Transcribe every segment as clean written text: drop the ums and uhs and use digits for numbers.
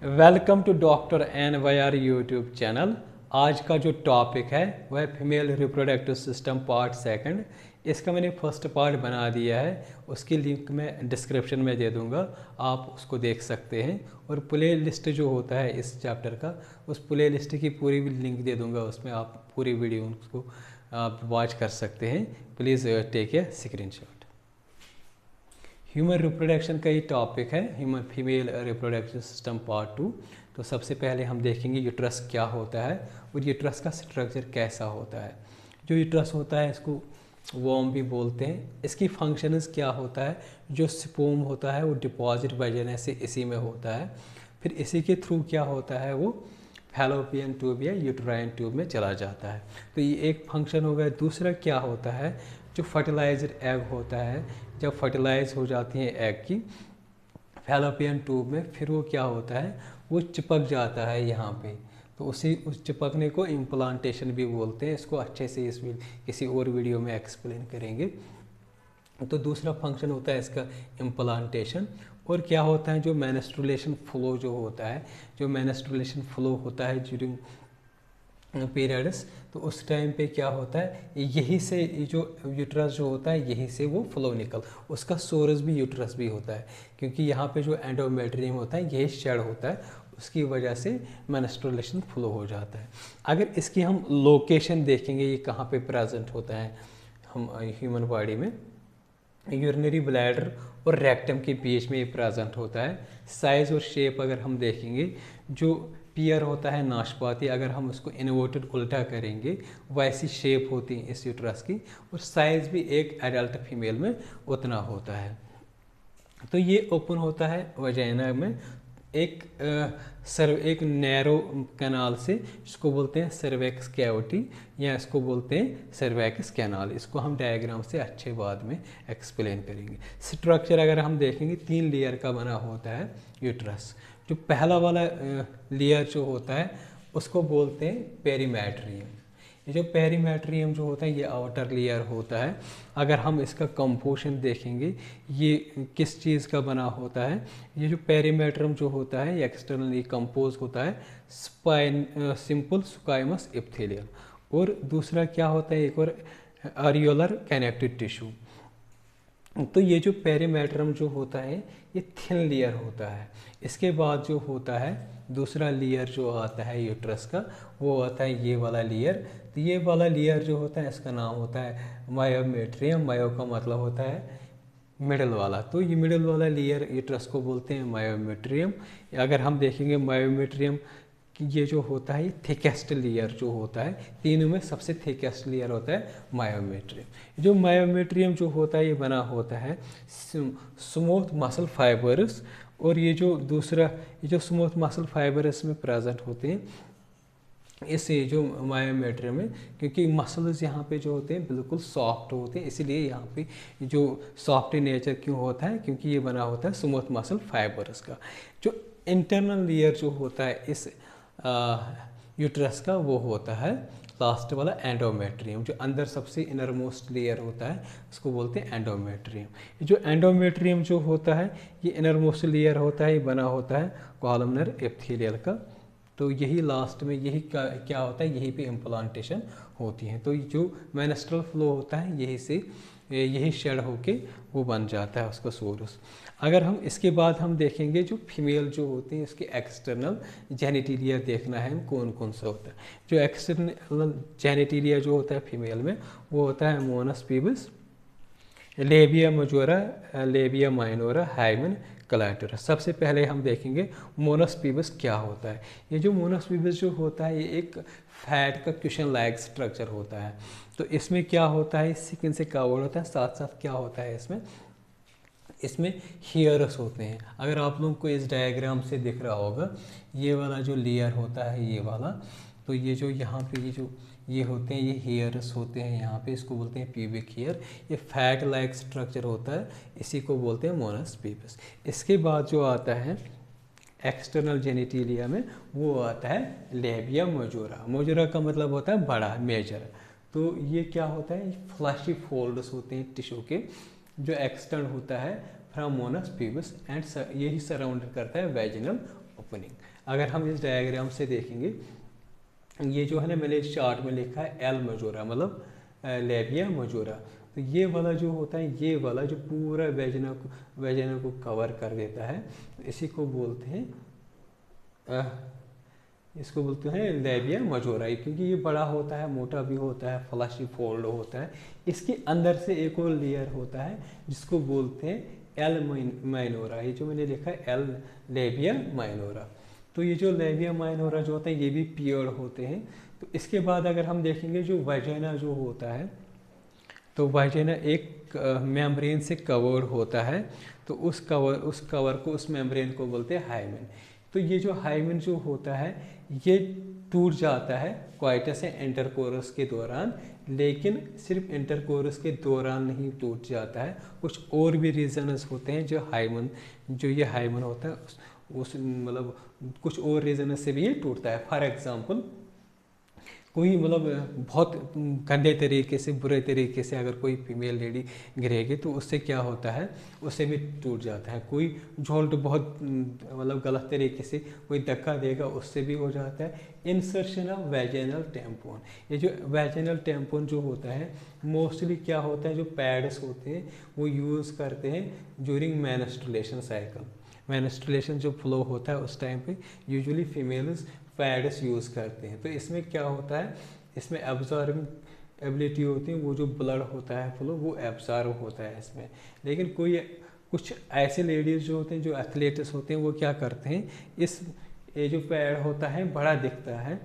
Welcome to doctor N Y R YouTube channel. आज का जो टॉपिक है वह female reproductive system part second. इसका मैंने फर्स्ट पार्ट बना दिया है, उसकी लिंक मैं डिस्क्रिप्शन में दे दूंगा, आप उसको देख सकते हैं। और प्ले लिस्ट जो होता है इस चैप्टर का, उस प्ले लिस्ट की पूरी भी लिंक दे दूंगा, उसमें आप पूरी वीडियो उसको आप वॉच कर सकते हैं। Please take a screenshot. Human reproduction का ही टॉपिक है, human female reproductive system part 2। तो सबसे पहले हम देखेंगे यूट्रस क्या होता है और यूट्रस का स्ट्रक्चर कैसा होता है। जो यूट्रस होता है इसको वॉर्म भी बोलते हैं। इसकी फंक्शंस क्या होता है, जो स्पर्म होता है वो डिपॉजिट वजह से इसी में होता है, फिर इसी के थ्रू क्या होता है वो फैलोपियन ट्यूब या यूट्राइन ट्यूब में चला जाता है। तो ये एक फंक्शन हो गया। दूसरा क्या होता है, जो फर्टिलाइजर एग होता है, जब फर्टिलाइज हो जाती हैं एग की फैलोपियन ट्यूब में, फिर वो क्या होता है वो चिपक जाता है यहाँ पे। तो उस चिपकने को इम्प्लांटेशन भी बोलते हैं। इसको अच्छे से इस किसी और वीडियो में एक्सप्लेन करेंगे। तो दूसरा फंक्शन होता है इसका इम्प्लांटेशन। और क्या होता है, जो मेंस्ट्रुएशन फ्लो जो होता है, जो मेंस्ट्रुएशन फ्लो होता है ड्यूरिंग पीरियड्स, तो उस टाइम पे क्या होता है, यही से जो यूट्रस जो होता है यही से वो फ्लो निकल, उसका सोर्स भी यूट्रस भी होता है, क्योंकि यहाँ पे जो एंडोमेट्रियम होता है यही शेड होता है, उसकी वजह से मेंस्ट्रुएशन फ्लो हो जाता है। अगर इसकी हम लोकेशन देखेंगे, ये कहाँ पे प्रेजेंट होता है हम ह्यूमन बॉडी में, यूरिनरी ब्लैडर और रेक्टम के बीच में ये प्रेजेंट होता है। साइज़ और शेप अगर हम देखेंगे, जो पियर होता है नाशपाती, अगर हम उसको इन्वर्टेड उल्टा करेंगे वैसी शेप होती है इस यूट्रस की, और साइज़ भी एक एडल्ट फीमेल में उतना होता है। तो ये ओपन होता है वजाइना में एक नैरो कैनाल से, इसको बोलते हैं सर्वैक्स कैविटी या इसको बोलते हैं सर्वैक्स कैनाल। इसको हम डायग्राम से अच्छे बाद में एक्सप्लेन करेंगे। स्ट्रक्चर अगर हम देखेंगे 3 लेयर का बना होता है यूट्रस। जो पहला वाला लेयर जो होता है उसको बोलते हैं पेरीमेट्रियम। ये जो पेरीमेट्रियम जो होता है ये आउटर लेयर होता है। अगर हम इसका कंपोजिशन देखेंगे ये किस चीज़ का बना होता है, ये जो पेरीमेट्रियम जो होता है ये एक्सटर्नली कंपोज होता है सिंपल स्क्वामस एपिथेलियम। और दूसरा क्या होता है, एक और एरियोलर कनेक्टिव टिश्यू। तो ये जो पेरीमेट्रियम जो होता है ये थिन लेयर होता है। इसके बाद जो होता है दूसरा लेयर जो आता है यूट्रस का, वो आता है ये वाला लेयर। तो ये वाला लेयर जो होता है इसका नाम होता है मायोमेट्रियम। मायो का मतलब होता है मिडल वाला, तो ये मिडल वाला लेयर यूट्रस को बोलते हैं मायोमेट्रियम। अगर हम देखेंगे मायोमेट्रियम ये जो होता है ये थिकेस्ट लेयर जो होता है, तीनों में सबसे थिकेस्ट लेयर होता है मायोमेट्रियम। जो मायोमेट्रियम जो होता है ये बना होता है स्मूथ मसल फाइबर्स, और ये जो दूसरा ये जो स्मूथ मसल फाइबर्स में प्रेजेंट होते हैं इसे जो मायोमेट्रियम में, क्योंकि मसल्स यहाँ पे जो होते हैं बिल्कुल सॉफ्ट होते हैं, इसीलिए यहाँ पे जो सॉफ्ट नेचर क्यों होता है, क्योंकि ये बना होता है स्मूथ मसल फाइबर्स का। जो इंटरनल लेयर जो होता है इस यूट्रस का, वो होता है लास्ट वाला एंडोमेट्रियम। जो अंदर सबसे इनर मोस्ट लेयर होता है उसको बोलते हैं एंडोमेट्रियम। जो एंडोमेट्रियम जो होता है ये इनर मोस्ट लेयर होता है, ये बना होता है कॉलमनर एपिथेलियल का। तो यही लास्ट में यही क्या होता है, यहीं पे इम्प्लांटेशन होती है। तो जो मेंस्ट्रुअल फ्लो होता है यही से यही शेड होके वो बन जाता है उसका सोर्स। अगर हम इसके बाद हम देखेंगे जो फीमेल जो होती है इसके एक्सटर्नल जेनिटिलिया देखना है कौन कौन सा होता है। जो एक्सटर्नल जेनिटिलिया जो होता है फीमेल में वो होता है mons pubis, labia majora, labia minora, hymen clitoris. सबसे पहले हम देखेंगे मोनस पीबस क्या होता है। ये जो मोनस पीबस जो होता है ये एक फैट का क्वेश्चन लाइक स्ट्रक्चर होता है। तो इसमें क्या होता है, स्किन से कवर होता है, साथ साथ क्या होता है इसमें हेयर्स होते हैं। अगर आप लोगों को इस डायग्राम से दिख रहा होगा ये वाला जो लेयर होता है ये वाला, तो ये जो यहाँ पे ये होते हैं ये हेयर्स होते हैं यहाँ पे, इसको बोलते हैं प्यूबिक हेयर। ये फैट लाइक स्ट्रक्चर होता है, इसी को बोलते हैं मोनस पीबस। इसके बाद जो आता है एक्सटर्नल जेनिटिलिया में वो आता है लेबिया मजोरा। मजोरा का मतलब होता है बड़ा, मेजर। तो ये क्या होता है, फ्लैशी फोल्ड्स होते हैं टिश्यू के, जो एक्सटर्न होता है फ्रॉम मोनस पीबस एंड यही सराउंड करता है वेजिनल ओपनिंग। अगर हम इस डायग्राम से देखेंगे, ये जो है ना मैंने इस चार्ट में लिखा है एल मजोरा, मतलब लेबिया मजोरा। तो ये वाला जो होता है, ये वाला जो पूरा वेजिना को कवर कर देता है, इसी को बोलते हैं इसको बोलते हैं लेबिया मजोरा, क्योंकि ये बड़ा होता है, मोटा भी होता है, फ्लशी फोल्ड होता है। इसके अंदर से एक और लेयर होता है जिसको बोलते हैं एल माइनोरा। ये जो मैंने लिखा है एल लेबिया माइनोरा। तो ये जो लेबिया माइनोरा जो होता है ये भी पियर्ड होते हैं। तो इसके बाद अगर हम देखेंगे जो वाजिना जो होता है, तो वाजिना एक मेम्ब्रेन से कवर्ड होता है। तो उस कवर को, उस मेम्ब्रेन को बोलते हैं हाइमेन। तो ये जो हाइमेन जो होता है ये टूट जाता है क्वाइटस या इंटरकोरस के दौरान, लेकिन सिर्फ इंटरकोरस के दौरान नहीं टूट जाता है, कुछ और भी रीजन्स होते हैं जो ये हाइमेन होता है उस मतलब कुछ और रीजन से भी ये टूटता है। फॉर एग्जांपल कोई मतलब बहुत गंदे तरीके से, बुरे तरीके से अगर कोई फीमेल लेडी गिरेगी तो उससे क्या होता है, उससे भी टूट जाता है। कोई जोल्ट बहुत मतलब गलत तरीके से कोई धक्का देगा, उससे भी हो जाता है। इंसर्शन ऑफ वैजिनल टैम्पून, ये जो वैजिनल टैम्पून जो होता है मोस्टली क्या होता है, जो पैड्स होते हैं वो यूज़ करते हैं ड्यूरिंग मेंस्ट्रुएशन साइकिल। मेंस्ट्रुएशन जो फ्लो होता है उस टाइम पे यूजुअली फीमेल्स पैड्स यूज़ करते हैं। तो इसमें क्या होता है, इसमें एब्जॉर्बिंग एबिलिटी होती है, वो जो ब्लड होता है फ्लो वो एब्जॉर्ब होता है इसमें। लेकिन कुछ ऐसे लेडीज़ जो होते हैं, जो एथलीट्स होते हैं, वो क्या करते हैं, ये जो पैड होता है बड़ा दिखता है,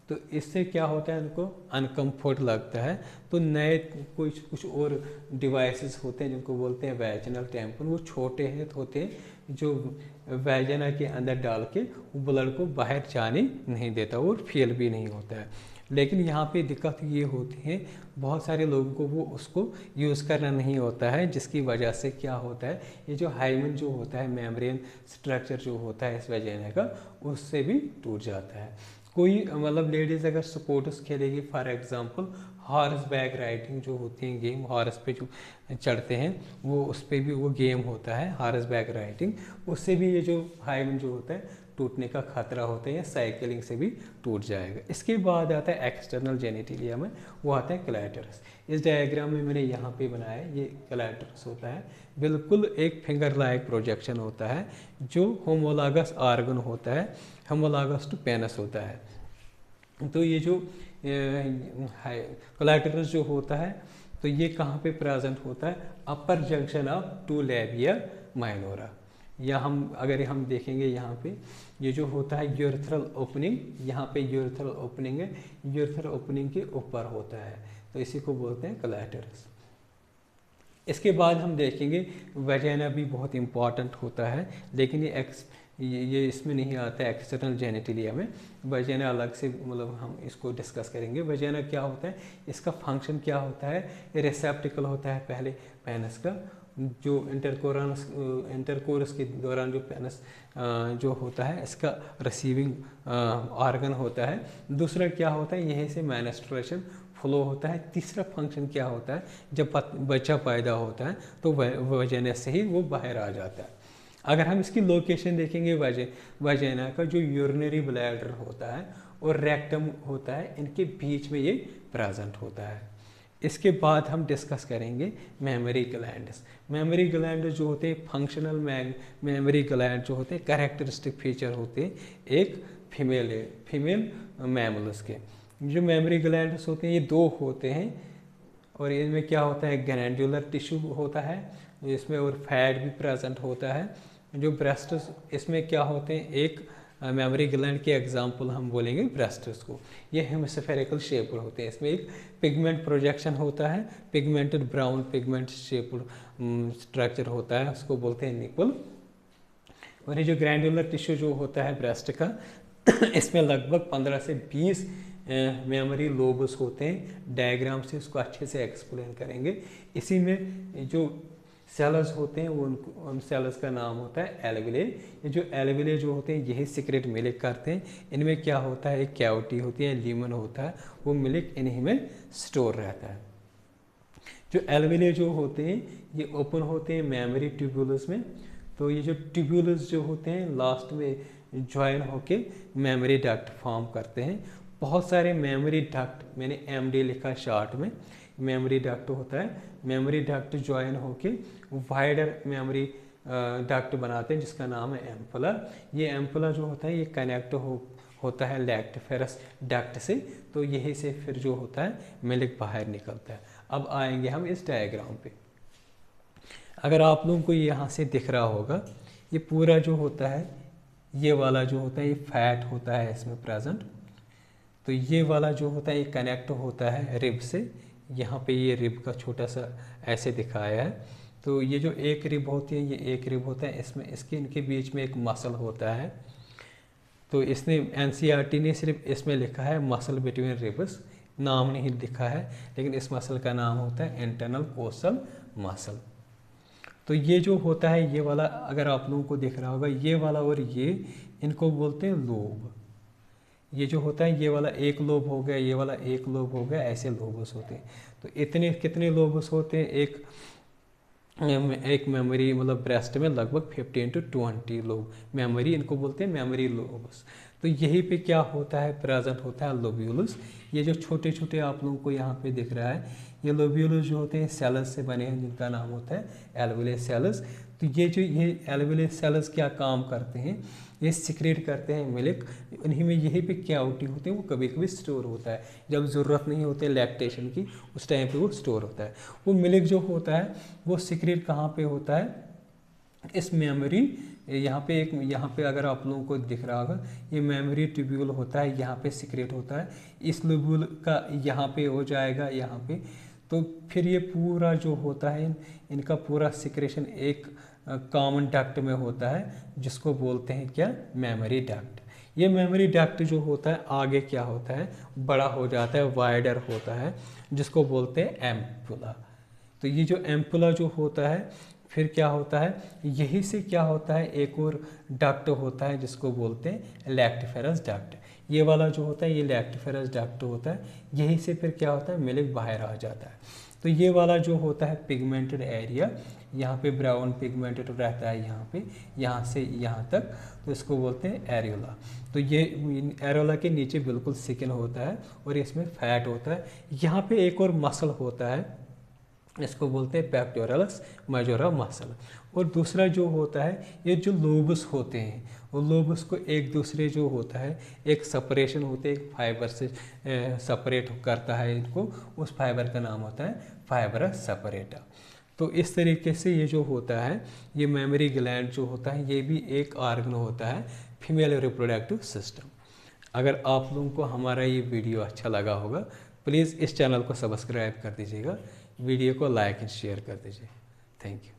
तो इससे क्या होता है, उनको अनकम्फर्ट लगता है। तो नए कुछ और डिवाइसेस होते हैं जिनको बोलते हैं वैजिनल टैम्पून। वो छोटे होते हैं जो वैजिना के अंदर डाल के ब्लड को बाहर जाने नहीं देता और फेल भी नहीं होता है। लेकिन यहाँ पे दिक्कत ये होती है, बहुत सारे लोगों को वो उसको यूज़ करना नहीं होता है, जिसकी वजह से क्या होता है, ये जो हाइमेन जो होता है, मेम्ब्रेन स्ट्रक्चर जो होता है इस वैजिना का, उससे भी टूट जाता है। कोई मतलब लेडीज़ अगर स्पोर्ट्स खेलेगी, for example horse back riding जो होती है गेम, हॉर्स पे जो चढ़ते हैं वो, उस पर भी वो गेम होता है हॉर्स बैक राइडिंग, उससे भी ये जो हाइमेन जो होता है टूटने का खतरा होता है, या साइकिलिंग से भी टूट जाएगा। इसके बाद आता है एक्सटर्नल जेनिटिलिया में, वो आता है क्लैटरस। इस डायग्राम में मैंने यहाँ पे बनाया है, ये क्लैटरस होता है, बिल्कुल एक फिंगर लाइक प्रोजेक्शन होता है जो होमोलॉगस ऑर्गन होता है, होमोलॉगस टू पेनस होता है। तो ये जो क्लैटरस जो होता है, तो ये कहाँ पे प्रेजेंट होता है, upper junction of two labia minora. या अगर हम देखेंगे यहाँ पे ये जो होता है यूरेथ्रल ओपनिंग, यहाँ पे यूरेथ्रल ओपनिंग है, यूरेथ्रल ओपनिंग के ऊपर होता है, तो इसी को बोलते हैं क्लैटरस। इसके बाद हम देखेंगे वैजिना भी बहुत इम्पॉर्टेंट होता है, लेकिन ये इसमें नहीं आता है एक्सटर्नल जेनिटिलिया में। वैजिना अलग से मतलब हम इसको डिस्कस करेंगे। वैजिना क्या होता है, इसका फंक्शन क्या होता है, रिसेप्टिकल होता है पहले पेनिस का, जो इंटरकोरस के दौरान जो पेनिस जो होता है इसका रिसीविंग ऑर्गन होता है। दूसरा क्या होता है, यहीं से मेंस्ट्रुएशन फ्लो होता है। तीसरा फंक्शन क्या होता है, जब बच्चा पैदा होता है तो वैजिना से ही वो बाहर आ जाता है। अगर हम इसकी लोकेशन देखेंगे, वैजिना का जो यूरिनरी ब्लैडर होता है और रेक्टम होता है, इनके बीच में ये प्रेजेंट होता है। इसके बाद हम डिस्कस करेंगे मेमोरी ग्लैंड्स। मेमोरी ग्लैंड जो होते हैं, फंक्शनल मेमोरी ग्लैंड जो होते हैं, कैरेक्टरिस्टिक फीचर होते हैं एक फीमेल मैमल्स के। जो मेमोरी ग्लैंड्स होते हैं ये दो होते हैं, और इनमें क्या होता है, ग्लैंडुलर टिश्यू होता है इसमें, और फैट भी प्रेजेंट होता है। जो ब्रेस्ट्स, इसमें क्या होते हैं, एक मेमोरी ग्लैंड के एग्जांपल हम बोलेंगे ब्रेस्ट्स को, ये हेमिस्फेरिकल शेप होते हैं। इसमें एक पिगमेंट प्रोजेक्शन होता है, pigmented brown pigment shape structure होता है, उसको बोलते हैं निपल। और ये जो ग्लैंडुलर टिश्यू जो होता है ब्रेस्ट का, इसमें लगभग 15 से 20 मेमोरी लोब्स होते हैं। डायग्राम से उसको अच्छे से एक्सप्लेन करेंगे। इसी में जो सेल्स होते हैं, वो उन सेल्स का नाम होता है एल्विले। ये जो एल्विले जो होते हैं यही सीक्रेट मिल्क करते हैं। इनमें क्या होता है, एक कैविटी होती है, लीमन होता है, वो मिल्क इन्हीं में स्टोर रहता है। जो एल्विले जो होते हैं ये ओपन होते हैं मेमोरी ट्यूबुलस में, तो ये जो ट्यूब्यूल्स जो होते हैं लास्ट में ज्वाइन होके मेमोरी डक्ट फॉर्म करते हैं। बहुत सारे मेमोरी डक्ट, मैंने एमडी लिखा शॉर्ट में, मेमोरी डक्ट होता है। मेमोरी डक्ट ज्वाइन होके वाइडर मेमोरी डक्ट बनाते हैं जिसका नाम है एम्पुला। ये एम्पुला जो होता है ये कनेक्ट होता है लैक्टिफेरस डक्ट से, तो यही से फिर जो होता है मिल्क बाहर निकलता है। अब आएंगे हम इस डायग्राम पे। अगर आप लोगों को यहाँ से दिख रहा होगा, ये पूरा जो होता है, ये वाला जो होता है ये फैट होता है इसमें प्रेजेंट। तो ये वाला जो होता है ये कनेक्ट होता है रिब से। यहाँ पे ये रिब का छोटा सा ऐसे दिखाया है। तो ये जो एक रिब होती है, ये एक रिब होता है, इसमें इसके इनके बीच में एक मसल होता है। तो इसने एनसीईआरटी ने सिर्फ इसमें लिखा है मसल बिटवीन रिब्स, नाम नहीं लिखा है, लेकिन इस मसल का नाम होता है इंटरनल कोस्टल मसल। तो ये जो होता है ये वाला, अगर आप लोगों को दिख रहा होगा, ये वाला और ये, इनको बोलते हैं लोब। ये जो होता है ये वाला एक लोब हो गया, ये वाला एक लोब हो गया, ऐसे लोबस होते हैं। तो इतने कितने लोबस होते हैं? एक मेमोरी मतलब ब्रेस्ट में लगभग 15 to 20 लोब मेमोरी, इनको बोलते हैं मेमोरी लोबस। तो यहीं पे क्या होता है, प्रेजेंट होता है लोब्यूलस। ये जो छोटे छोटे आप लोगों को यहाँ पे दिख रहा है, ये लोब्यूलस जो होते हैं सेल्स से बने हैं जिनका नाम होता है एल्वियोलर सेल्स। तो ये एल्वियोलर सेल्स क्या काम करते हैं, ये सिक्रेट करते हैं मिल्क। उन्हीं में यहीं पे कैविटी होते हैं, वो कभी कभी स्टोर होता है, जब ज़रूरत नहीं होती है लैक्टेशन की उस टाइम पे वो स्टोर होता है। वो मिल्क जो होता है वो सिक्रेट कहाँ पे होता है, इस मेमोरी, यहाँ पे अगर आप लोगों को दिख रहा होगा ये मेमोरी ट्यूब्यूल होता है, यहाँ पे सिक्रेट होता है। इस ट्यूब्यूल का यहाँ पे हो जाएगा यहाँ पे, तो फिर ये पूरा जो होता है इनका पूरा सिक्रेशन एक कॉमन डक्ट में होता है जिसको बोलते हैं क्या, मेमोरी डक्ट। ये मेमोरी डक्ट जो होता है आगे क्या होता है, बड़ा हो जाता है, वाइडर होता है, जिसको बोलते हैं एम्पुला। तो ये जो एम्पुला जो होता है फिर क्या होता है, यही से क्या होता है एक और डक्ट होता है जिसको बोलते हैं लैक्टिफेरस डक्ट। ये वाला जो होता है ये लैक्टिफेरस डक्ट होता है, यही से फिर क्या होता है मिल्क बाहर आ जाता है। तो ये वाला जो होता है पिगमेंटेड एरिया, यहाँ पे ब्राउन पिगमेंटेड रहता है, यहाँ से यहाँ तक, तो इसको बोलते हैं एरियोला। तो ये एरियोला के नीचे बिल्कुल सिकन होता है और इसमें फैट होता है। यहाँ पे एक और मसल होता है, इसको बोलते हैं पेक्टोरल्स मेजोरा मसल। और दूसरा जो होता है ये जो लोबस होते हैं, वो लोबस को एक दूसरे जो होता है एक सेपरेशन होते हैं, एक फाइबर से सेपरेट करता है इनको, उस फाइबर का नाम होता है फाइबरस सेपरेटर। तो इस तरीके से ये जो होता है ये मेमोरी ग्लैंड जो होता है ये भी एक ऑर्गन होता है फीमेल रिप्रोडक्टिव सिस्टम। अगर आप लोगों को हमारा ये वीडियो अच्छा लगा होगा, प्लीज़ इस चैनल को सब्सक्राइब कर दीजिएगा, वीडियो को लाइक एंड शेयर कर दीजिए। Thank you.